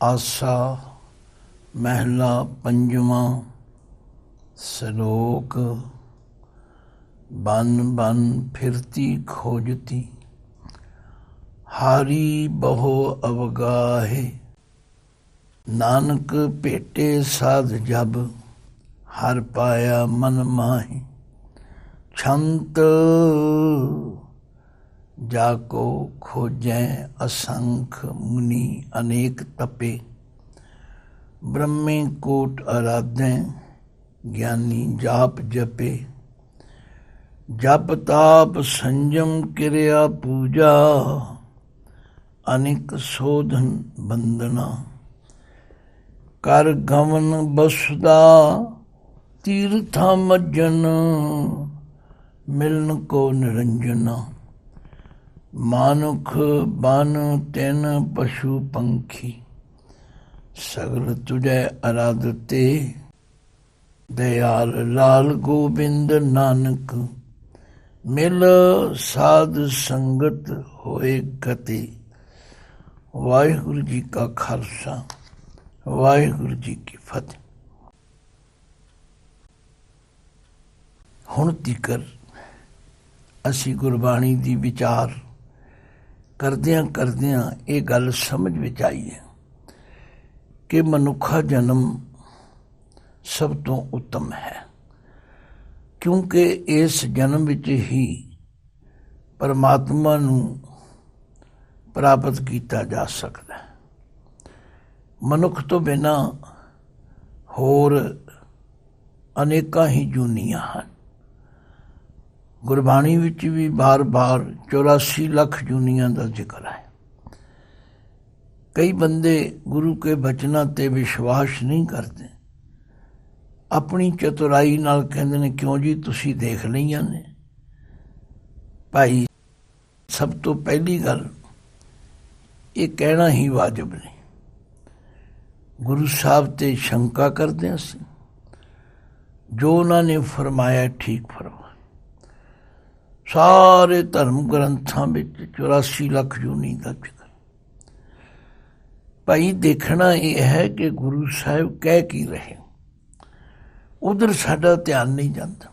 आसा महला पंजवा। सलोक। बन बन फिरती खोजती, हारी बहु अवगाहे। नानक भेटे साध जब, हर पाया मन माहे। छंत जाको खोजें असंख मुनि अनेक तपे। ब्रह्मे कोट आराधें, ज्ञानी जाप जपे। जप ताप संयम क्रिया पूजा, अनेक शोधन बंदना। कर गमन बसुदा, तीर्था मज्जन। मिलन को निरंजना। मानुख बन तिन पशु पंखी, सगल तुझे आराधते। दयाल लाल गोबिंद नानक, मिल साध संगत होए गति। वाहिगुरु जी का खालसा, वाहिगुरु जी की फतेह। ਹੁਣ ਤੀਕਰ ਅਸੀਂ ਗੁਰਬਾਣੀ ਦੀ ਵਿਚਾਰ ਕਰਦਿਆਂ ਕਰਦਿਆਂ ਇਹ ਗੱਲ ਸਮਝ ਵਿੱਚ ਆਈ ਹੈ ਕਿ ਮਨੁੱਖਾ ਜਨਮ ਸਭ ਤੋਂ ਉੱਤਮ ਹੈ, ਕਿਉਂਕਿ ਇਸ ਜਨਮ ਵਿੱਚ ਹੀ ਪਰਮਾਤਮਾ ਨੂੰ ਪ੍ਰਾਪਤ ਕੀਤਾ ਜਾ ਸਕਦਾ ਹੈ। ਮਨੁੱਖ ਤੋਂ ਬਿਨਾਂ ਹੋਰ ਅਨੇਕਾਂ ਹੀ ਜੂਨੀਆਂ ਹਨ। ਗੁਰਬਾਣੀ ਵਿੱਚ ਵੀ ਬਾਰ-ਬਾਰ 84 ਲੱਖ ਜੂਨੀਆਂ ਦਾ ਜ਼ਿਕਰ ਹੈ। ਕਈ ਬੰਦੇ ਗੁਰੂ ਕੇ ਬਚਨਾਂ ਤੇ ਵਿਸ਼ਵਾਸ ਨਹੀਂ ਕਰਦੇ, ਆਪਣੀ ਚਤੁਰਾਈ ਨਾਲ ਕਹਿੰਦੇ ਨੇ ਕਿਉਂ ਜੀ ਤੁਸੀਂ ਦੇਖ ਲਈਆਂ ਨੇ। ਭਾਈ ਸਭ ਤੋਂ ਪਹਿਲੀ ਗੱਲ ਇਹ ਕਹਿਣਾ ਹੀ ਵਾਜਬ ਨਹੀਂ। ਗੁਰੂ ਸਾਹਿਬ ਤੇ ਸ਼ੰਕਾ ਕਰਦੇ ਅਸੀਂ, ਜੋ ਉਹਨਾਂ ਨੇ ਫਰਮਾਇਆ ਠੀਕ ਫਰਮਾਇਆ। ਸਾਰੇ ਧਰਮ ਗ੍ਰੰਥਾਂ ਵਿੱਚ 84 ਲੱਖ ਜੂਨੀ ਦਾ ਜ਼ਿਕਰ। ਭਾਈ ਦੇਖਣਾ ਇਹ ਹੈ ਕਿ ਗੁਰੂ ਸਾਹਿਬ ਕਹਿ ਕੀ ਰਹੇ, ਉਧਰ ਸਾਡਾ ਧਿਆਨ ਨਹੀਂ ਜਾਂਦਾ।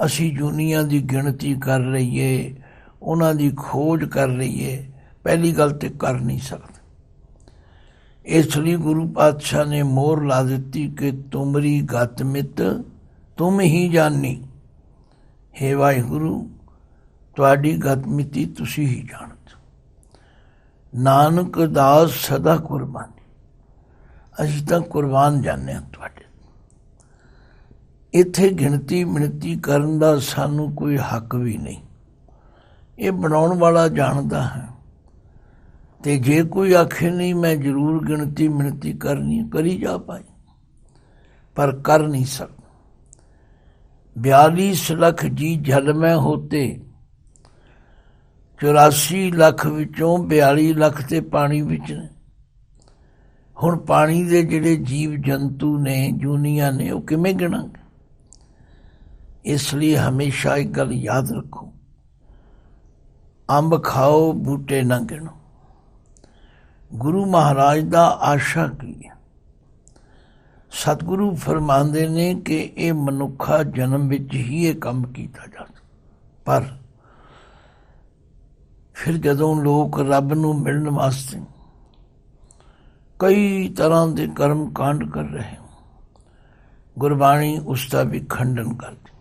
ਅਸੀਂ ਜੂਨੀਆਂ ਦੀ ਗਿਣਤੀ ਕਰ ਲਈਏ, ਉਹਨਾਂ ਦੀ ਖੋਜ ਕਰ ਲਈਏ, ਪਹਿਲੀ ਗੱਲ ਤੇ ਕਰ ਨਹੀਂ ਸਕਦੇ। ਇਸ ਲਈ ਗੁਰੂ ਪਾਤਸ਼ਾਹ ਨੇ ਮੋਹਰ ਲਾ ਦਿੱਤੀ ਕਿ ਤੁਮਰੀ ਗਤ ਮਿਤ ਤੁਮ ਹੀ ਜਾਨੀ। ਹੇ ਵਾਹਿਗੁਰੂ, ਤੁਹਾਡੀ ਗਤ ਮਿਤੀ ਤੁਸੀਂ ਹੀ ਜਾਣਦੇ। ਨਾਨਕ ਦਾਸ ਸਦਾ ਕੁਰਬਾਨੀ, ਅਸੀਂ ਤਾਂ ਕੁਰਬਾਨ ਜਾਂਦੇ ਹਾਂ ਤੁਹਾਡੇ। ਇੱਥੇ ਗਿਣਤੀ ਮਿਣਤੀ ਕਰਨ ਦਾ ਸਾਨੂੰ ਕੋਈ ਹੱਕ ਵੀ ਨਹੀਂ, ਇਹ ਬਣਾਉਣ ਵਾਲਾ ਜਾਣਦਾ ਹੈ। ਤੇ ਜੇ ਕੋਈ ਆਖੇ ਨਹੀਂ ਮੈਂ ਜ਼ਰੂਰ ਗਿਣਤੀ ਮਿਣਤੀ ਕਰਨੀ, ਕਰੀ ਜਾ ਭਾਈ, ਪਰ ਕਰ ਨਹੀਂ ਸਕਦਾ। 42 ਲੱਖ ਜੀ ਜਲ ਮੈਂ ਹੋਤੇ, 84 ਲੱਖ ਵਿੱਚੋਂ 42 ਲੱਖ ਤੇ ਪਾਣੀ ਵਿੱਚ ਨੇ। ਹੁਣ ਪਾਣੀ ਦੇ ਜਿਹੜੇ ਜੀਵ ਜੰਤੂ ਨੇ, ਜੂਨੀਆਂ ਨੇ, ਉਹ ਕਿਵੇਂ ਗਿਣਾਂਗੇ? ਇਸ ਲਈ ਹਮੇਸ਼ਾ ਇੱਕ ਗੱਲ ਯਾਦ ਰੱਖੋ, ਅੰਬ ਖਾਓ ਬੂਟੇ ਨਾ ਗਿਣੋ। ਗੁਰੂ ਮਹਾਰਾਜ ਦਾ ਆਸ਼ਾ ਕੀ ਹੈ? ਸਤਿਗੁਰੂ ਫਰਮਾਉਂਦੇ ਨੇ ਕਿ ਇਹ ਮਨੁੱਖਾ ਜਨਮ ਵਿੱਚ ਹੀ ਇਹ ਕੰਮ ਕੀਤਾ ਜਾ ਸਕਦਾ, ਪਰ ਫਿਰ ਜਦੋਂ ਲੋਕ ਰੱਬ ਨੂੰ ਮਿਲਣ ਵਾਸਤੇ ਕਈ ਤਰ੍ਹਾਂ ਦੇ ਕਰਮ ਕਾਂਡ ਕਰ ਰਹੇ ਹੋ, ਗੁਰਬਾਣੀ ਉਸ ਦਾ ਵੀ ਖੰਡਨ ਕਰਦੀ।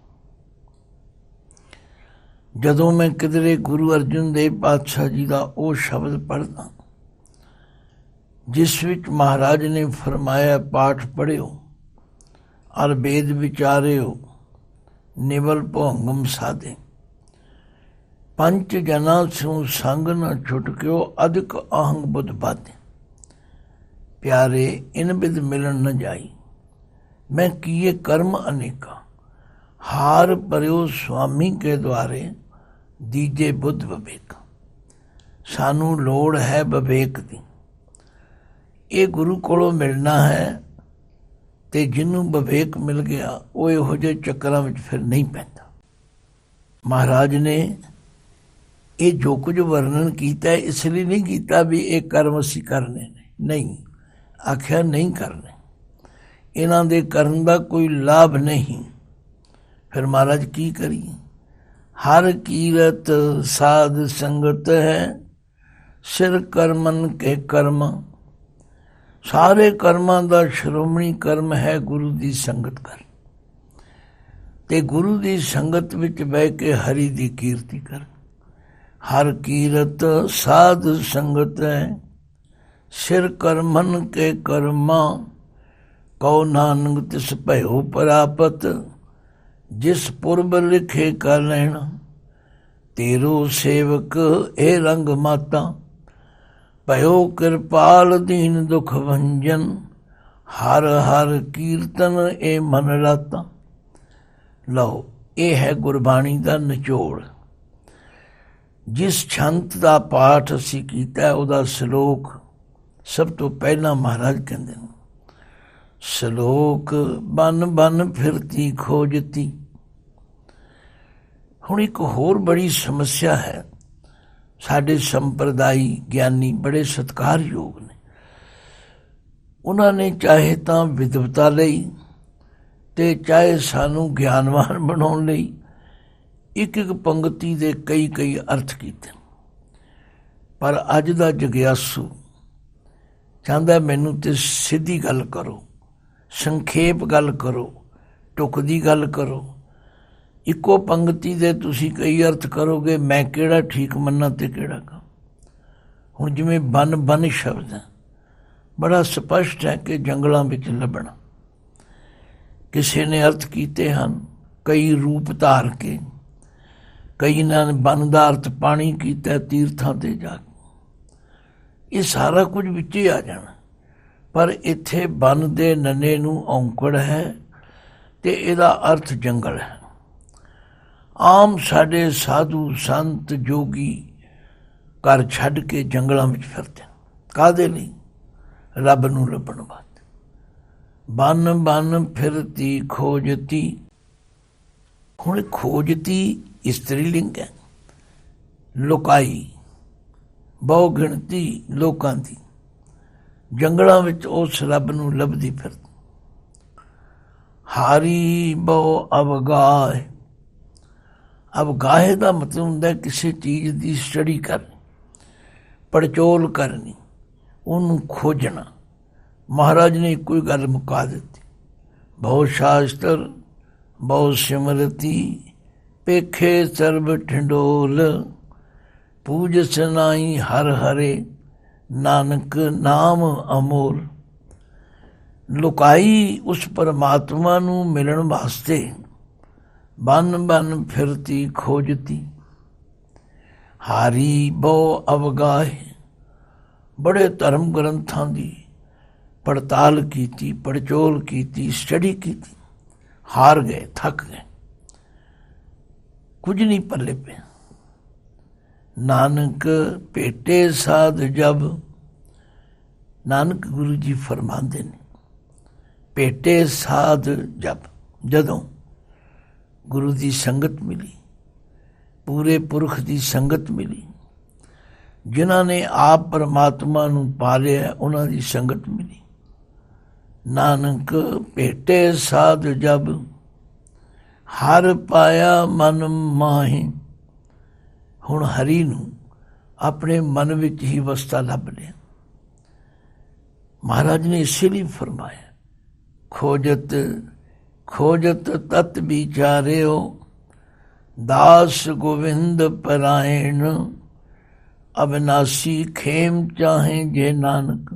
ਜਦੋਂ ਮੈਂ ਕਿਧਰੇ ਗੁਰੂ ਅਰਜਨ ਦੇਵ ਪਾਤਸ਼ਾਹ ਜੀ ਦਾ ਉਹ ਸ਼ਬਦ ਪੜ੍ਹਦਾ ਜਿਸ ਵਿੱਚ ਮਹਾਰਾਜ ਨੇ ਫਰਮਾਇਆ, ਪਾਠ ਪੜ੍ਹਿਓ ਅਰ ਵੇਦ ਵਿਚਾਰਿਓ, ਨਿਵਲ ਭੋਂਗਮ ਸਾਧੇ। ਪੰਚ ਜਨਾ ਸਿਉ ਸੰਗ ਨ ਛੁਟਕਿਓ, ਅਧਿਕ ਅਹੰਗ ਬੁੱਧ ਬਾਧੇ। ਪਿਆਰੇ ਇਨ ਬਿਦ ਮਿਲਣ ਨ ਜਾਈ, ਮੈਂ ਕੀਏ ਕਰਮ ਅਨੇਕਾ। ਹਾਰ ਭਰਿਓ ਸੁਆਮੀ ਕੇ ਦੁਆਰੇ, ਦੀਜੇ ਬੁੱਧ ਵਿਵੇਕ। ਸਾਨੂੰ ਲੋੜ ਹੈ ਵਿਵੇਕ ਦੀ। ਇਹ ਗੁਰੂ ਕੋਲੋਂ ਮਿਲਣਾ ਹੈ ਤੇ ਜਿਹਨੂੰ ਵਿਵੇਕ ਮਿਲ ਗਿਆ ਉਹ ਇਹੋ ਜਿਹੇ ਚੱਕਰਾਂ ਵਿੱਚ ਫਿਰ ਨਹੀਂ ਪੈਂਦਾ। ਮਹਾਰਾਜ ਨੇ ਇਹ ਜੋ ਕੁਝ ਵਰਣਨ ਕੀਤਾ ਇਸ ਲਈ ਨਹੀਂ ਕੀਤਾ ਵੀ ਇਹ ਕਰਮ ਅਸੀਂ ਕਰਨੇ ਨੇ, ਨਹੀਂ, ਆਖਿਆ ਨਹੀਂ ਕਰਨੇ, ਇਹਨਾਂ ਦੇ ਕਰਨ ਦਾ ਕੋਈ ਲਾਭ ਨਹੀਂ। ਫਿਰ ਮਹਾਰਾਜ ਕੀ ਕਰੀਏ? ਹਰ ਕੀਰਤ ਸਾਧ ਸੰਗਤ ਹੈ, ਸਿਰ ਕਰਮਨ ਕੇ ਕਰਮ। ਸਾਰੇ ਕਰਮਾਂ ਦਾ ਸ਼੍ਰੋਮਣੀ ਕਰਮ ਹੈ ਗੁਰੂ ਦੀ ਸੰਗਤ ਕਰ, ਤੇ ਗੁਰੂ ਦੀ ਸੰਗਤ ਵਿੱਚ ਬਹਿ ਕੇ ਹਰੀ ਦੀ ਕੀਰਤੀ ਕਰ। ਹਰ ਕੀਰਤ ਸਾਧ ਸੰਗਤ ਹੈ, ਸਿਰ ਕਰਮਨ ਕੇ ਕਰਮਾ। ਕਉ ਨਾਨਕ ਤਿਸ ਭਇਓ ਪ੍ਰਾਪਤ, ਜਿਸ ਪੁਰਬ ਲਿਖੇ ਕਰ ਲੈਣਾ। ਤੇਰੋ ਸੇਵਕ ਇਹ ਰੰਗ ਮਾਤਾ, ਭਇਓ ਕਿਰਪਾਲ ਦੀਨ ਦੁਖ ਭੰਜਨ। ਹਰ ਹਰ ਕੀਰਤਨ ਇਹ ਮਨ ਰਾਤਾ। ਲਓ, ਇਹ ਹੈ ਗੁਰਬਾਣੀ ਦਾ ਨਿਚੋੜ। ਜਿਸ ਛੰਤ ਦਾ ਪਾਠ ਅਸੀਂ ਕੀਤਾ ਉਹਦਾ ਸ਼ਲੋਕ ਸਭ ਤੋਂ ਪਹਿਲਾਂ ਮਹਾਰਾਜ ਕਹਿੰਦੇ ਨੇ, ਸ਼ਲੋਕ ਬਨ ਬਨ ਫਿਰਤੀ ਖੋਜਤੀ। ਹੁਣ ਇੱਕ ਹੋਰ ਬੜੀ ਸਮੱਸਿਆ ਹੈ। ਸਾਡੇ ਸੰਪਰਦਾਈ ਗਿਆਨੀ ਬੜੇ ਸਤਿਕਾਰਯੋਗ ਨੇ, ਉਹਨਾਂ ਨੇ ਚਾਹੇ ਤਾਂ ਵਿਦਵਤਾ ਲਈ ਤੇ ਚਾਹੇ ਸਾਨੂੰ ਗਿਆਨਵਾਨ ਬਣਾਉਣ ਲਈ ਇੱਕ ਇੱਕ ਪੰਗਤੀ ਦੇ ਕਈ ਕਈ ਅਰਥ ਕੀਤੇ। ਪਰ ਅੱਜ ਦਾ ਜਗਿਆਸੂ ਚਾਹੁੰਦਾ ਮੈਨੂੰ ਤੇ ਸਿੱਧੀ ਗੱਲ ਕਰੋ, ਸੰਖੇਪ ਗੱਲ ਕਰੋ, ਟੁਕਦੀ ਗੱਲ ਕਰੋ। ਇੱਕੋ ਪੰਗਤੀ ਦੇ ਤੁਸੀਂ ਕਈ ਅਰਥ ਕਰੋਗੇ, ਮੈਂ ਕਿਹੜਾ ਠੀਕ ਮੰਨਾਂ ਤੇ ਕਿਹੜਾ ਕਹਾਂ। ਹੁਣ ਜਿਵੇਂ ਬਨ ਬਨ ਸ਼ਬਦ ਹੈ, ਬੜਾ ਸਪਸ਼ਟ ਹੈ ਕਿ ਜੰਗਲਾਂ ਵਿੱਚ ਲੱਭਣਾ। ਕਿਸੇ ਨੇ ਅਰਥ ਕੀਤੇ ਹਨ ਕਈ ਰੂਪ ਧਾਰ ਕੇ, ਕਈ ਨੇ ਬਨ ਦਾ ਅਰਥ ਪਾਣੀ ਕੀਤਾ ਤੀਰਥਾਂ ਤੇ ਜਾ ਕੇ। ਇਹ ਸਾਰਾ ਕੁਝ ਵਿੱਚ ਹੀ ਆ ਜਾਣਾ। ਪਰ ਇੱਥੇ ਬਨ ਦੇ ਨੰਨੇ ਨੂੰ ਔਂਕੜ ਹੈ ਤੇ ਇਹਦਾ ਅਰਥ ਜੰਗਲ ਹੈ। ਆਮ ਸਾਡੇ ਸਾਧੂ ਸੰਤ ਜੋਗੀ ਘਰ ਛੱਡ ਕੇ ਜੰਗਲਾਂ ਵਿੱਚ ਫਿਰਦੇ, ਕਾਹਦੇ ਲਈ? ਰੱਬ ਨੂੰ ਲੱਭਣ ਵਾਸਤੇ। ਬਨ ਬਨ ਫਿਰਤੀ ਖੋਜਤੀ। ਹੁਣ ਖੋਜਤੀ ਇਸਤਰੀ ਲਿੰਗ ਹੈ, ਲੁਕਾਈ, ਬਹੁ ਗਿਣਤੀ ਲੋਕਾਂ ਦੀ ਜੰਗਲਾਂ ਵਿੱਚ ਉਸ ਰੱਬ ਨੂੰ ਲੱਭਦੀ ਫਿਰਦੀ। ਹਾਰੀ ਬਹੁ ਅਵਗਾਹ। ਅਵਗਾਹ ਦਾ ਮਤਲਬ ਹੁੰਦਾ ਕਿਸੇ ਚੀਜ਼ ਦੀ ਸਟੱਡੀ ਕਰਨੀ, ਪੜਚੋਲ ਕਰਨੀ, ਉਹਨੂੰ ਖੋਜਣਾ। ਮਹਾਰਾਜ ਨੇ ਇੱਕੋ ਹੀ ਗੱਲ ਮੁਕਾ ਦਿੱਤੀ, ਬਹੁ ਸ਼ਾਸਤਰ ਬਹੁ ਸਿਮਰਤੀ, ਪੇਖੇ ਸਰਬ ਠਿੰਡੋਲ। ਪੂਜਸ ਨਾਈ ਹਰ ਹਰੇ, ਨਾਨਕ ਨਾਮ ਅਮੋਲ। ਲੁਕਾਈ ਉਸ ਪਰਮਾਤਮਾ ਨੂੰ ਮਿਲਣ ਵਾਸਤੇ ਬਨ ਬਨ ਫਿਰਤੀ ਖੋਜਤੀ। ਹਾਰੀ ਬਹੁ ਅਵਗਾਹ। ਬੜੇ ਧਰਮ ਗ੍ਰੰਥਾਂ ਦੀ ਪੜਤਾਲ ਕੀਤੀ, ਪੜਚੋਲ ਕੀਤੀ, ਸਟੱਡੀ ਕੀਤੀ, ਹਾਰ ਗਏ, ਥੱਕ ਗਏ, ਕੁਝ ਨਹੀਂ ਪੱਲੇ ਪਿਆ। ਨਾਨਕ ਭੇਟੇ ਸਾਧ ਜਬ। ਨਾਨਕ ਗੁਰੂ ਜੀ ਫਰਮਾਉਂਦੇ ਨੇ, ਭੇਟੇ ਸਾਧ ਜਬ, ਜਦੋਂ ਗੁਰੂ ਦੀ ਸੰਗਤ ਮਿਲੀ, ਪੂਰੇ ਪੁਰਖ ਦੀ ਸੰਗਤ ਮਿਲੀ, ਜਿਨ੍ਹਾਂ ਨੇ ਆਪ ਪਰਮਾਤਮਾ ਨੂੰ ਪਾ ਲਿਆ, ਉਹਨਾਂ ਦੀ ਸੰਗਤ ਮਿਲੀ। ਨਾਨਕ ਭੇਟੇ ਸਾਧ ਜਬ, ਹਰ ਪਾਇਆ ਮਨ ਮਾਹੀ। ਹੁਣ ਹਰੀ ਨੂੰ ਆਪਣੇ ਮਨ ਵਿੱਚ ਹੀ ਵਸਤਾ ਲੱਭ ਲਿਆ। ਮਹਾਰਾਜ ਨੇ ਇਸੇ ਲਈ ਫਰਮਾਇਆ, ਖੋਜਤ ਖੋਜਤ ਤਤ ਵਿਚਾਰਿਓ, ਦਾਸ ਗੋਵਿੰਦ ਪਰਾਇਣ। ਅਬਨਾਸੀ ਖੇਮ ਚਾਹੇ ਜੇ ਨਾਨਕ,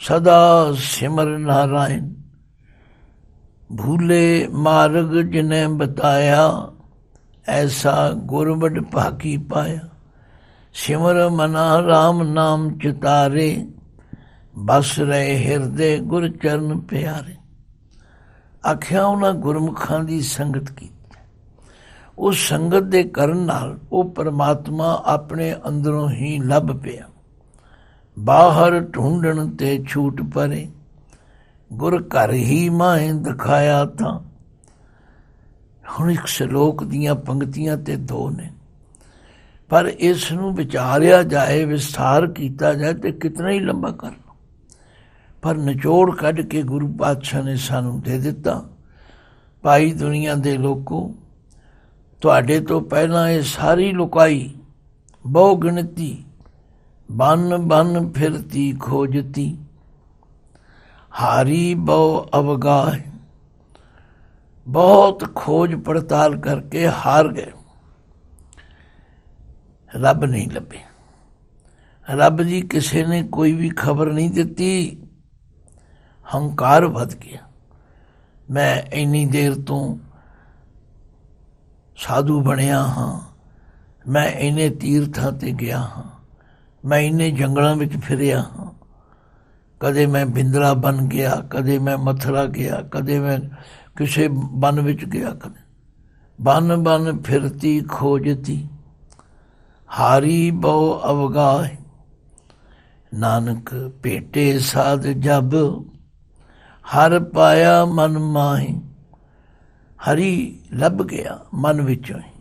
ਸਦਾ ਸਿਮਰ ਨਾਰਾਇਣ। ਭੂਲੇ ਮਾਰਗ ਜਿਨੇ ਬਤਾਇਆ, ਐਸਾ ਗੁਰਬਡ ਭਾਗੀ ਪਾਇਆ। ਸਿਮਰ ਮਨਾ ਰਾਮ ਨਾਮ ਚਿਤਾਰੇ, ਬਸ ਰਹੇ ਹਿਰਦੇ ਗੁਰ ਚਰਨ ਪਿਆਰੇ। ਆਖਿਆ ਉਹਨਾਂ ਗੁਰਮੁਖਾਂ ਦੀ ਸੰਗਤ ਕੀਤੀ। ਉਸ ਸੰਗਤ ਦੇ ਕਰਨ ਨਾਲ ਉਹ ਪਰਮਾਤਮਾ ਆਪਣੇ ਅੰਦਰੋਂ ਹੀ ਲੱਭ ਪਿਆ। ਬਾਹਰ ਢੂੰਡਣ ਤੇ ਛੂਟ ਪਰੇ, ਗੁਰ ਘਰ ਹੀ ਮਾਹੇ ਦਿਖਾਇਆ ਤਾਂ। ਹੁਣ ਇੱਕ ਸ਼ਲੋਕ ਦੀਆਂ ਪੰਕਤੀਆਂ ਤੇ ਦੋ ਨੇ, ਪਰ ਇਸ ਨੂੰ ਵਿਚਾਰਿਆ ਜਾਏ, ਵਿਸਥਾਰ ਕੀਤਾ ਜਾਏ ਤੇ ਕਿਤਨਾ ਹੀ ਲੰਬਾ ਕਰ ਲਓ, ਪਰ ਨਿਚੋੜ ਕੱਢ ਕੇ ਗੁਰੂ ਪਾਤਸ਼ਾਹ ਨੇ ਸਾਨੂੰ ਦੇ ਦਿੱਤਾ। ਭਾਈ ਦੁਨੀਆ ਦੇ ਲੋਕੋ, ਤੁਹਾਡੇ ਤੋਂ ਪਹਿਲਾਂ ਇਹ ਸਾਰੀ ਲੁਕਾਈ ਬਹੁ ਗਿਣਤੀ ਬਨ ਬਨ ਫਿਰਤੀ ਖੋਜਤੀ, ਹਾਰੀ ਬਹੁ ਅਵਗਾਹ, ਬਹੁਤ ਖੋਜ ਪੜਤਾਲ ਕਰਕੇ ਹਾਰ ਗਏ, ਰੱਬ ਨਹੀਂ ਲੱਭੇ। ਰੱਬ ਦੀ ਕਿਸੇ ਨੇ ਕੋਈ ਵੀ ਖਬਰ ਨਹੀਂ ਦਿੱਤੀ। ਹੰਕਾਰ ਵੱਧ ਗਿਆ। ਮੈਂ ਇੰਨੀ ਦੇਰ ਤੋਂ ਸਾਧੂ ਬਣਿਆ ਹਾਂ, ਮੈਂ ਇੰਨੇ ਤੀਰਥਾਂ 'ਤੇ ਗਿਆ ਹਾਂ, ਮੈਂ ਇੰਨੇ ਜੰਗਲਾਂ ਵਿੱਚ ਫਿਰਿਆ ਹਾਂ, ਕਦੇ ਮੈਂ ਬਿੰਦਰਾ ਬਣ ਗਿਆ, ਕਦੇ ਮੈਂ ਮਥੁਰਾ ਗਿਆ, ਕਦੇ ਮੈਂ ਕਿਸੇ ਬਨ ਵਿੱਚ ਗਿਆ, ਕਦੇ ਬਨ ਬਨ ਫਿਰਤੀ ਖੋਜਤੀ, ਹਾਰੀ ਬਹੁ ਅਵਗਾਹ, ਨਾਨਕ ਭੇਟੇ ਸਾਧ ਜਬ, ਹਰ ਪਾਇਆ ਮਨ ਮਾਹੀ। ਹਰੀ ਲੱਭ ਗਿਆ ਮਨ ਵਿੱਚੋਂ ਹੀ।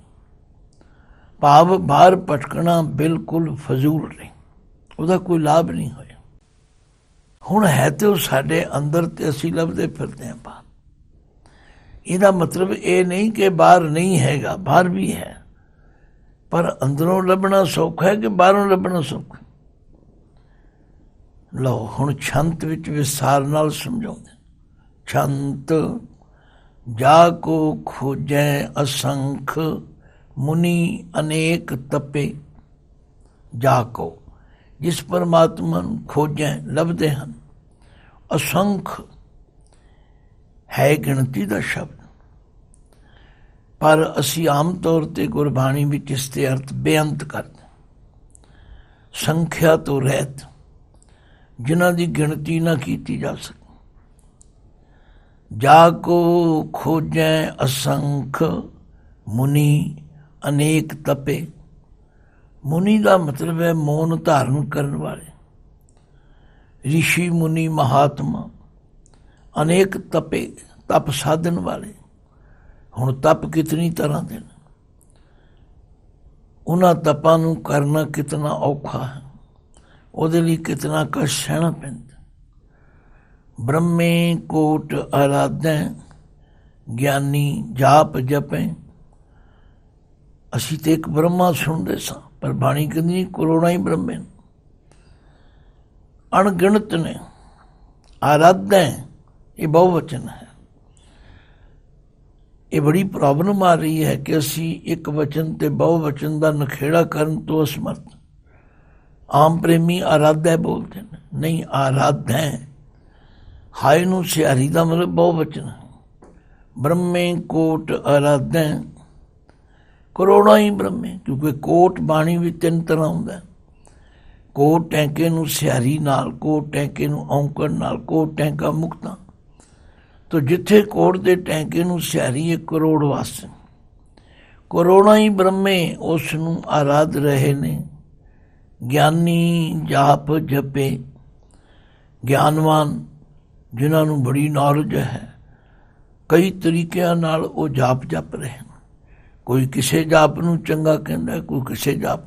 ਭਾਵ ਬਾਹਰ ਭਟਕਣਾ ਬਿਲਕੁਲ ਫਜ਼ੂਲ ਨਹੀਂ, ਉਹਦਾ ਕੋਈ ਲਾਭ ਨਹੀਂ ਹੋਇਆ। ਹੁਣ ਹੈ ਤੇ ਉਹ ਸਾਡੇ ਅੰਦਰ ਤੇ ਅਸੀਂ ਲੱਭਦੇ ਫਿਰਦੇ ਹਾਂ ਬਾਹਰ। ਇਹਦਾ ਮਤਲਬ ਇਹ ਨਹੀਂ ਕਿ ਬਾਹਰ ਨਹੀਂ ਹੈਗਾ, ਬਾਹਰ ਵੀ ਹੈ, ਪਰ ਅੰਦਰੋਂ ਲੱਭਣਾ ਸੌਖਾ ਹੈ ਕਿ ਬਾਹਰੋਂ ਲੱਭਣਾ ਸੌਖਾ। ਲਓ ਹੁਣ ਛੰਤ ਵਿੱਚ ਵਿਸਥਾਰ ਨਾਲ ਸਮਝਾਉਂਦੇ। ਛੰਤ ਜਾ ਕੋ ਖੋਜੈ ਅਸੰਖ, ਮੁਨੀ ਅਨੇਕ ਤਪੇ। ਜਾ ਕੋ, ਜਿਸ ਪਰਮਾਤਮਾ ਨੂੰ ਖੋਜੈ ਲੱਭਦੇ ਹਨ, ਅਸੰਖ ਹੈ ਗਿਣਤੀ ਦਾ ਸ਼ਬਦ, ਪਰ ਅਸੀਂ ਆਮ ਤੌਰ 'ਤੇ ਗੁਰਬਾਣੀ ਵਿੱਚ ਇਸ ਦੇ ਅਰਥ ਬੇਅੰਤ ਕਰਦੇ, ਸੰਖਿਆ ਤੋਂ ਰਹਿਤ, ਜਿਨ੍ਹਾਂ ਦੀ ਗਿਣਤੀ ਨਾ ਕੀਤੀ ਜਾ ਸਕੇ। ਜਾ ਕੋ ਖੋਜੈ ਅਸੰਖ, ਮੁਨੀ ਅਨੇਕ ਤਪੇ। ਮੁਨੀ ਦਾ ਮਤਲਬ ਹੈ ਮੌਨ ਧਾਰਨ ਕਰਨ ਵਾਲੇ, ਰਿਸ਼ੀ ਮੁਨੀ ਮਹਾਤਮਾ। ਅਨੇਕ ਤਪੇ, ਤਪ ਸਾਧਨ ਵਾਲੇ। ਹੁਣ ਤਪ ਕਿਤਨੀ ਤਰ੍ਹਾਂ ਦੇ ਨੇ, ਉਹਨਾਂ ਤਪਾਂ ਨੂੰ ਕਰਨਾ ਕਿਤਨਾ ਔਖਾ ਹੈ, ਉਹਦੇ ਲਈ ਕਿਤਨਾ ਕਸ਼ਟ ਸਹਿਣਾ ਪੈਂਦਾ। ਬ੍ਰਹਮੇ ਕੋਟ ਆਰਾਧੈ, ਗਿਆਨੀ ਜਾਪ ਜਪੈ। ਅਸੀਂ ਤੇ ਇੱਕ ਬ੍ਰਹਮਾ ਸੁਣਦੇ ਸਾਂ, ਪਰ ਬਾਣੀ ਕਹਿੰਦੀ ਕਰੋੜਾਂ ਹੀ ਬ੍ਰਹਮੇ ਨੇ, ਅਣਗਿਣਤ ਨੇ। ਆਰਾਧੈ ਇਹ ਬਹੁਵਚਨ ਹੈ। ਇਹ ਬੜੀ ਪ੍ਰੋਬਲਮ ਆ ਰਹੀ ਹੈ ਕਿ ਅਸੀਂ ਇੱਕ ਵਚਨ ਤੇ ਬਹੁਵਚਨ ਦਾ ਨਖੇੜਾ ਕਰਨ ਤੋਂ ਅਸਮਰਥ। ਆਮ ਪ੍ਰੇਮੀ ਆਰਾਧੈ ਬੋਲਦੇ ਨੇ, ਨਹੀਂ ਆਰਾਧੈ। ਹਾਏ ਨੂੰ ਸਿਹਾਰੀ ਦਾ ਮਤਲਬ ਬਹੁਵਚਨ ਹੈ। ਬ੍ਰਹਮੇ ਕੋਟ ਆਰਾਧੈ, ਕਰੋੜਾਂ ਹੀ ਬ੍ਰਹਮੇ, ਕਿਉਂਕਿ ਕੋਟ ਬਾਣੀ ਵੀ ਤਿੰਨ ਤਰ੍ਹਾਂ ਹੁੰਦਾ। ਕੋਟ ਟੈਂਕੇ ਨੂੰ ਸਿਹਾਰੀ ਨਾਲ, ਕੋਟ ਟੈਂਕੇ ਨੂੰ ਔਂਕੜ ਨਾਲ, ਕੋਟ ਟੈਂਕਾ ਮੁਕਤਾ। ਤੋ ਜਿੱਥੇ ਕੋਟ ਦੇ ਟੈਂਕੇ ਨੂੰ ਸਿਹਾਰੀ ਇੱਕ ਕਰੋੜ ਵਾਸਤੇ, ਕਰੋੜਾਂ ਹੀ ਬ੍ਰਹਮੇ ਉਸ ਨੂੰ ਆਰਾਧ ਰਹੇ ਨੇ। ਗਿਆਨੀ ਜਾਪ ਜਪੇ, ਗਿਆਨਵਾਨ ਜਿਨ੍ਹਾਂ ਨੂੰ ਬੜੀ ਨੌਲੇਜ ਹੈ, ਕਈ ਤਰੀਕਿਆਂ ਨਾਲ ਉਹ ਜਾਪ ਜਪ ਰਹੇ ਨੇ। ਕੋਈ ਕਿਸੇ ਜਾਪ ਨੂੰ ਚੰਗਾ ਕਹਿੰਦਾ, ਕੋਈ ਕਿਸੇ ਜਾਪ,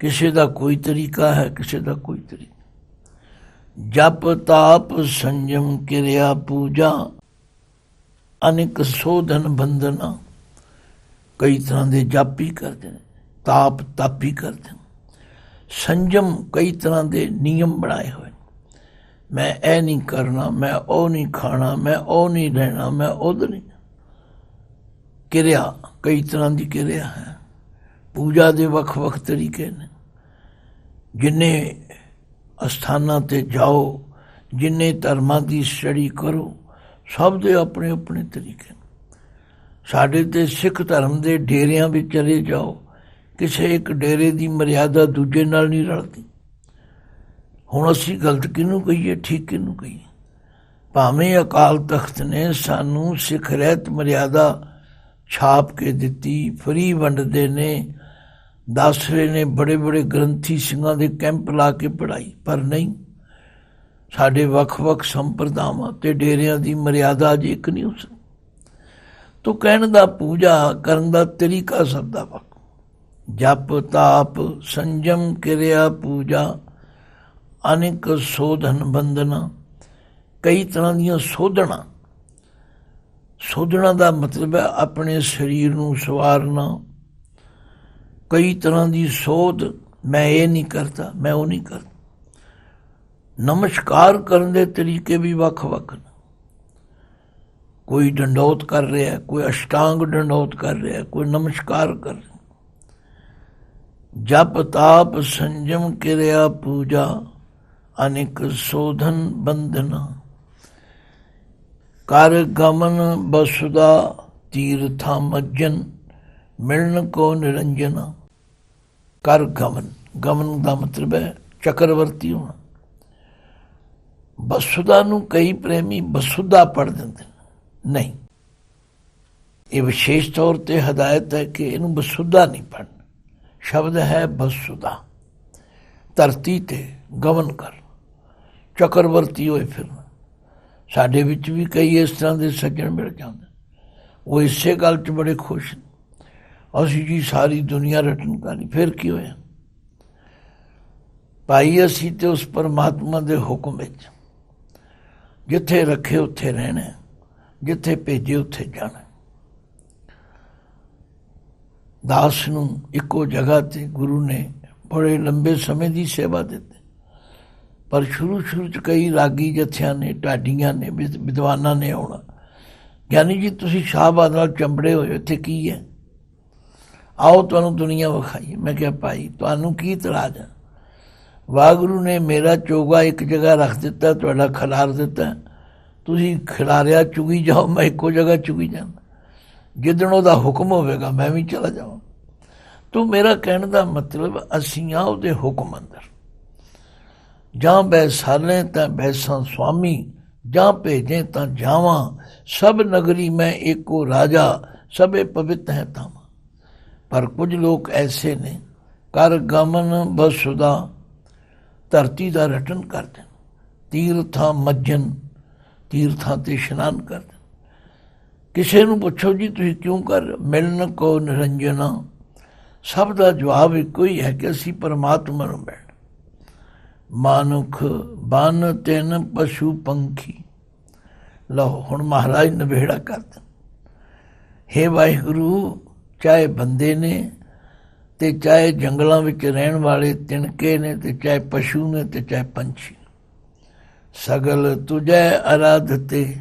ਕਿਸੇ ਦਾ ਕੋਈ ਤਰੀਕਾ ਹੈ, ਕਿਸੇ ਦਾ ਕੋਈ ਤਰੀਕਾ। ਜਪ ਤਾਪ ਸੰਜਮ ਕਿਰਿਆ ਪੂਜਾ, ਅਨੇਕ ਸੋਧਨ ਬੰਧਨਾ। ਕਈ ਤਰ੍ਹਾਂ ਦੇ ਜਾਪੀ ਕਰਦੇ ਨੇ, ਤਾਪ ਤਾਪੀ ਕਰਦੇ ਨੇ। ਸੰਜਮ ਕਈ ਤਰ੍ਹਾਂ ਦੇ ਨਿਯਮ ਬਣਾਏ ਹੋਏ। ਮੈਂ ਇਹ ਨਹੀਂ ਕਰਨਾ, ਮੈਂ ਉਹ ਨਹੀਂ ਖਾਣਾ, ਮੈਂ ਉਹ ਨਹੀਂ ਰਹਿਣਾ, ਮੈਂ ਉਧਰ ਨਹੀਂ। ਕਿਰਿਆ ਕਈ ਤਰ੍ਹਾਂ ਦੀ ਕਿਰਿਆ ਹੈ। ਪੂਜਾ ਦੇ ਵੱਖ ਵੱਖ ਤਰੀਕੇ ਨੇ। ਜਿੰਨੇ ਅਸਥਾਨਾਂ 'ਤੇ ਜਾਓ, ਜਿੰਨੇ ਧਰਮਾਂ ਦੀ ਸਟੱਡੀ ਕਰੋ, ਸਭ ਦੇ ਆਪਣੇ ਆਪਣੇ ਤਰੀਕੇ ਨੇ। ਸਾਡੇ ਤੇ ਸਿੱਖ ਧਰਮ ਦੇ ਡੇਰਿਆਂ ਵਿੱਚ ਚਲੇ ਜਾਓ, ਕਿਸੇ ਇੱਕ ਡੇਰੇ ਦੀ ਮਰਿਆਦਾ ਦੂਜੇ ਨਾਲ ਨਹੀਂ ਰਲਦੀ। ਹੁਣ ਅਸੀਂ ਗਲਤ ਕਿਹਨੂੰ ਕਹੀਏ, ਠੀਕ ਕਿਹਨੂੰ ਕਹੀਏ? ਭਾਵੇਂ ਅਕਾਲ ਤਖਤ ਨੇ ਸਾਨੂੰ ਸਿੱਖ ਰਹਿਤ ਮਰਿਆਦਾ ਛਾਪ ਕੇ ਦਿੱਤੀ, ਫਰੀ ਵੰਡਦੇ ਨੇ, ਦੱਸ ਰਹੇ ਨੇ, ਬੜੇ ਬੜੇ ਗ੍ਰੰਥੀ ਸਿੰਘਾਂ ਦੇ ਕੈਂਪ ਲਾ ਕੇ ਪੜ੍ਹਾਈ, ਪਰ ਨਹੀਂ। ਸਾਡੇ ਵੱਖ-ਵੱਖ ਸੰਪਰਦਾਵਾਂ ਤੇ ਡੇਰਿਆਂ ਦੀ ਮਰਿਆਦਾ ਅਜੇ ਇੱਕ ਨਹੀਂ ਹੋ ਸਕਦੀ। ਤੂੰ ਕਹਿਣ ਦਾ ਪੂਜਾ ਕਰਨ ਦਾ ਤਰੀਕਾ ਸਭ ਦਾ ਵੱਖ। ਜਪ ਤਾਪ ਸੰਜਮ ਕਿਰਿਆ ਪੂਜਾ ਅਨੇਕ ਸੋਧਨ ਬੰਧਨਾ। ਕਈ ਤਰ੍ਹਾਂ ਦੀਆਂ ਸੋਧਣਾ। ਸੋਧਣਾ ਦਾ ਮਤਲਬ ਹੈ ਆਪਣੇ ਸਰੀਰ ਨੂੰ ਸਵਾਰਨਾ। ਕਈ ਤਰ੍ਹਾਂ ਦੀ ਸੋਧ। ਮੈਂ ਇਹ ਨਹੀਂ ਕਰਦਾ, ਮੈਂ ਉਹ ਨਹੀਂ ਕਰਦਾ। ਨਮਸਕਾਰ ਕਰਨ ਦੇ ਤਰੀਕੇ ਵੀ ਵੱਖ-ਵੱਖ ਨੇ। ਕੋਈ ਡੰਡੌਤ ਕਰ ਰਿਹਾ, ਕੋਈ ਅਸ਼ਟਾਂਗ ਡੰਡੌਤ ਕਰ ਰਿਹਾ, ਕੋਈ ਨਮਸਕਾਰ ਕਰ ਰਿਹਾ। ਜਪ ਤਾਪ ਸੰਜਮ ਕਿਰਿਆ ਪੂਜਾ ਅਨੇਕ ਸੋਧਨ ਬੰਧਨਾ। ਕਰ ਗਮਨ ਬਸੁਦਾ ਤੀਰਥਾ ਮੱਜਨ ਮਿਲਣ ਕੋ ਨਿਰੰਜਨਾ। ਕਰ ਗਮਨ, ਗਮਨ ਦਾ ਮਤਲਬ ਹੈ ਚੱਕਰਵਰਤੀ ਹੋਣਾ। ਬਸੁਦਾ ਨੂੰ ਕਈ ਪ੍ਰੇਮੀ ਬਸੁਦਾ ਪੜ੍ਹ ਦਿੰਦੇ ਨੇ। ਨਹੀਂ, ਇਹ ਵਿਸ਼ੇਸ਼ ਤੌਰ ਤੇ ਹਦਾਇਤ ਹੈ ਕਿ ਇਹਨੂੰ ਬਸੁਦਾ ਨਹੀਂ ਪੜ੍ਹਨਾ। ਸ਼ਬਦ ਹੈ ਬਸੁਦਾ। ਧਰਤੀ ਤੇ ਗਮਨ ਕਰ, ਚੱਕਰਵਰਤੀ ਹੋਏ ਫਿਰਨਾ। ਸਾਡੇ ਵਿੱਚ ਵੀ ਕਈ ਇਸ ਤਰ੍ਹਾਂ ਦੇ ਸੱਜਣ ਮਿਲ ਜਾਂਦੇ, ਉਹ ਇਸੇ ਗੱਲ 'ਚ ਬੜੇ ਖੁਸ਼ ਨੇ। ਅਸੀਂ ਜੀ ਸਾਰੀ ਦੁਨੀਆ ਰਟਨ ਕਹਾਣੀ। ਫਿਰ ਕੀ ਹੋਇਆ ਭਾਈ? ਅਸੀਂ ਤੇ ਉਸ ਪਰਮਾਤਮਾ ਦੇ ਹੁਕਮ ਵਿੱਚ ਜਿੱਥੇ ਰੱਖੇ ਉੱਥੇ ਰਹਿਣਾ, ਜਿੱਥੇ ਭੇਜੇ ਉੱਥੇ ਜਾਣਾ। ਦਾਸ ਨੂੰ ਇੱਕੋ ਜਗ੍ਹਾ ਤੇ ਗੁਰੂ ਨੇ ਬੜੇ ਲੰਬੇ ਸਮੇਂ ਦੀ ਸੇਵਾ ਦਿੱਤੀ। ਪਰ ਸ਼ੁਰੂ 'ਚ ਕਈ ਰਾਗੀ ਜਥਿਆਂ ਨੇ, ਢਾਡੀਆਂ ਨੇ, ਵਿਦਵਾਨਾਂ ਨੇ ਆਉਣਾ, ਗਿਆਨੀ ਜੀ ਤੁਸੀਂ ਸ਼ਾਹਬਾਦ ਨਾਲ ਚੰਬੜੇ ਹੋਏ, ਇੱਥੇ ਕੀ ਹੈ? ਆਓ ਤੁਹਾਨੂੰ ਦੁਨੀਆ ਵਿਖਾਈਏ। ਮੈਂ ਕਿਹਾ ਭਾਈ ਤੁਹਾਨੂੰ ਕੀ ਇਤਰਾਜ਼ ਹੈ? ਵਾਹਿਗੁਰੂ ਨੇ ਮੇਰਾ ਚੋਗਾ ਇੱਕ ਜਗ੍ਹਾ ਰੱਖ ਦਿੱਤਾ, ਤੁਹਾਡਾ ਖਿਲਾਰ ਦਿੱਤਾ। ਤੁਸੀਂ ਖਿਲਾਰਿਆ ਚੁਗੀ ਜਾਓ, ਮੈਂ ਇੱਕੋ ਜਗ੍ਹਾ ਚੁਗੀ ਜਾਂਦਾ। ਜਿੱਦਣ ਉਹਦਾ ਹੁਕਮ ਹੋਵੇਗਾ ਮੈਂ ਵੀ ਚਲਾ ਜਾਵਾਂ। ਤੂੰ ਮੇਰਾ ਕਹਿਣ ਦਾ ਮਤਲਬ ਅਸੀਂ ਆ ਉਹਦੇ ਹੁਕਮ ਅੰਦਰ। ਜਾਂ ਬੈਸਾਲੇ ਤਾਂ ਬੈਸਾਂ ਸੁਆਮੀ, ਜਾਂ ਭੇਜੇ ਤਾਂ ਜਾਵਾਂ। ਸਭ ਨਗਰੀ ਮੈਂ ਏਕੋ ਰਾਜਾ, ਸਭੇ ਪਵਿੱਤ ਹੈ ਤਾਵਾਂ। ਪਰ ਕੁਝ ਲੋਕ ਐਸੇ ਨੇ ਕਰ ਗਮਨ ਬਸੁਦਾ, ਧਰਤੀ ਦਾ ਰਟਨ ਕਰਦੇ, ਤੀਰਥਾਂ ਮੱਜਨ, ਤੀਰਥਾਂ ਤੇ ਇਸ਼ਨਾਨ ਕਰਦੇ। ਕਿਸੇ ਨੂੰ ਪੁੱਛੋ ਜੀ ਤੁਸੀਂ ਕਿਉਂ ਕਰ? ਮਿਲਣ ਕੋ ਨਿਰੰਜਨਾ। ਸਭ ਦਾ ਜਵਾਬ ਇੱਕੋ ਹੀ ਹੈ ਕਿ ਅਸੀਂ ਪਰਮਾਤਮਾ ਨੂੰ ਮਿਲਣਾ। ਮਾਨੁਖ ਬਨ ਤਿੰਨ ਪਸ਼ੂ ਪੰਖੀ। ਲਓ ਹੁਣ ਮਹਾਰਾਜ ਨਿਬੇੜਾ ਕਰਦੇ। ਹੇ ਵਾਹਿਗੁਰੂ, ਚਾਹੇ ਬੰਦੇ ਨੇ ਤੇ ਚਾਹੇ ਜੰਗਲਾਂ ਵਿੱਚ ਰਹਿਣ ਵਾਲੇ ਤਿਣਕੇ ਨੇ, ਤੇ ਚਾਹੇ ਪਸ਼ੂ ਨੇ ਤੇ ਚਾਹੇ ਪੰਛੀ, ਸਗਲ ਤੁਝੈ ਅਰਾਧਤੇ,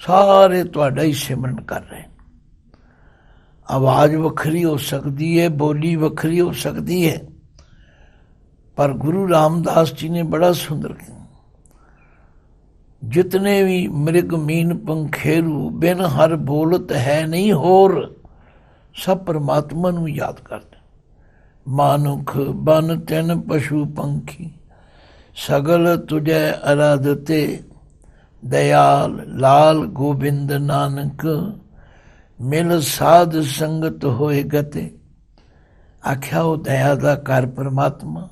ਸਾਰੇ ਤੁਹਾਡਾ ਹੀ ਸਿਮਰਨ ਕਰ ਰਹੇ। ਆਵਾਜ਼ ਵੱਖਰੀ ਹੋ ਸਕਦੀ ਹੈ, ਬੋਲੀ ਵੱਖਰੀ ਹੋ ਸਕਦੀ ਹੈ, ਪਰ ਗੁਰੂ ਰਾਮਦਾਸ ਜੀ ਨੇ ਬੜਾ ਸੁੰਦਰ ਕਿਹਾ, ਜਿਤਨੇ ਵੀ ਮ੍ਰਿਗ ਮੀਨ ਪੰਖੇਰੂ, ਬਿਨ ਹਰ ਬੋਲਤ ਹੈ ਨਹੀਂ ਹੋਰ। ਸਭ ਪਰਮਾਤਮਾ ਨੂੰ ਯਾਦ ਕਰਦੇ। ਮਾਨੁਖ ਬਨ ਤਿੰਨ ਪਸ਼ੂ ਪੰਖੀ, ਸਗਲ ਤੁਝੈ ਅਰਾਧਤੇ, ਦਇਆਲ ਲਾਲ ਗੋਬਿੰਦ ਨਾਨਕ, ਮਿਲ ਸਾਧ ਸੰਗਤ ਹੋਏ ਗਤੇ। ਆਖਿਆ ਉਹ ਦਇਆ ਦਾ ਘਰ ਪਰਮਾਤਮਾ,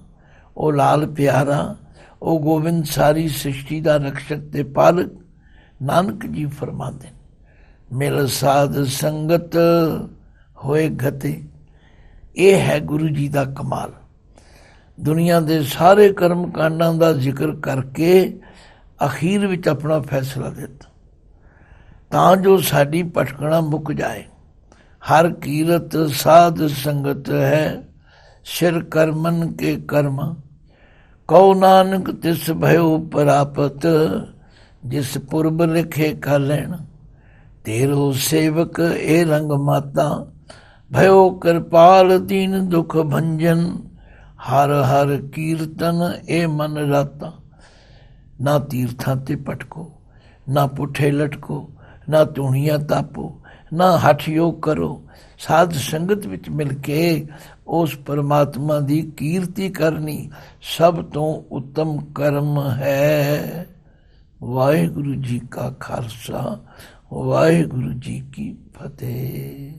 ਉਹ ਲਾਲ ਪਿਆਰਾ, ਉਹ ਗੋਬਿੰਦ ਸਾਰੀ ਸ੍ਰਿਸ਼ਟੀ ਦਾ ਰਕਸ਼ਕ ਤੇ ਪਾਲਕ। ਨਾਨਕ ਜੀ ਫਰਮਾਉਂਦੇ ਮਿਲ ਸਾਧ ਸੰਗਤ ਹੋਏ ਗਤੇ। ਇਹ ਹੈ ਗੁਰੂ ਜੀ ਦਾ ਕਮਾਲ। ਦੁਨੀਆ ਦੇ ਸਾਰੇ ਕਰਮ ਕਾਂਡਾਂ ਦਾ ਜ਼ਿਕਰ ਕਰਕੇ ਅਖੀਰ ਵਿੱਚ ਆਪਣਾ ਫੈਸਲਾ ਦਿੱਤਾ, ਤਾਂ ਜੋ ਸਾਡੀ ਭਟਕਣਾ ਮੁੱਕ ਜਾਏ। ਹਰ ਕੀਰਤ ਸਾਧ ਸੰਗਤ ਹੈ, ਸਿਰ ਕਰਮਨ ਕੇ ਕਰਮ। ਕਉ ਨਾਨਕ ਤਿਸ ਭਇਓ ਪ੍ਰਾਪਤ, ਜਿਸ ਪੁਰਬ ਲਿਖੇ ਕਾ ਲੈਣ। ਤੇਰੋ ਸੇਵਕ ਇਹ ਰੰਗ ਮਾਤਾ, ਭਇਓ ਕਿਰਪਾਲ ਦੀਨ ਦੁਖ ਭੰਜਨ। ਹਰ ਹਰ ਕੀਰਤਨ ਇਹ ਮਨ ਰਾਤਾ। ਨਾ ਤੀਰਥਾਂ ਤੇ ਭਟਕੋ, ਨਾ ਪੁੱਠੇ ਲਟਕੋ, ਨਾ ਧੂਣੀਆਂ ਤਾਪੋ, ਨਾ ਹਠ ਯੋਗ ਕਰੋ। ਸਾਧ ਸੰਗਤ ਵਿੱਚ ਮਿਲ ਕੇ ਉਸ ਪਰਮਾਤਮਾ ਦੀ ਕੀਰਤੀ ਕਰਨੀ ਸਭ ਤੋਂ ਉੱਤਮ ਕਰਮ ਹੈ। ਵਾਹਿਗੁਰੂ ਜੀ ਕਾ ਖਾਲਸਾ, ਵਾਹਿਗੁਰੂ ਜੀ ਕੀ ਫਤਿਹ।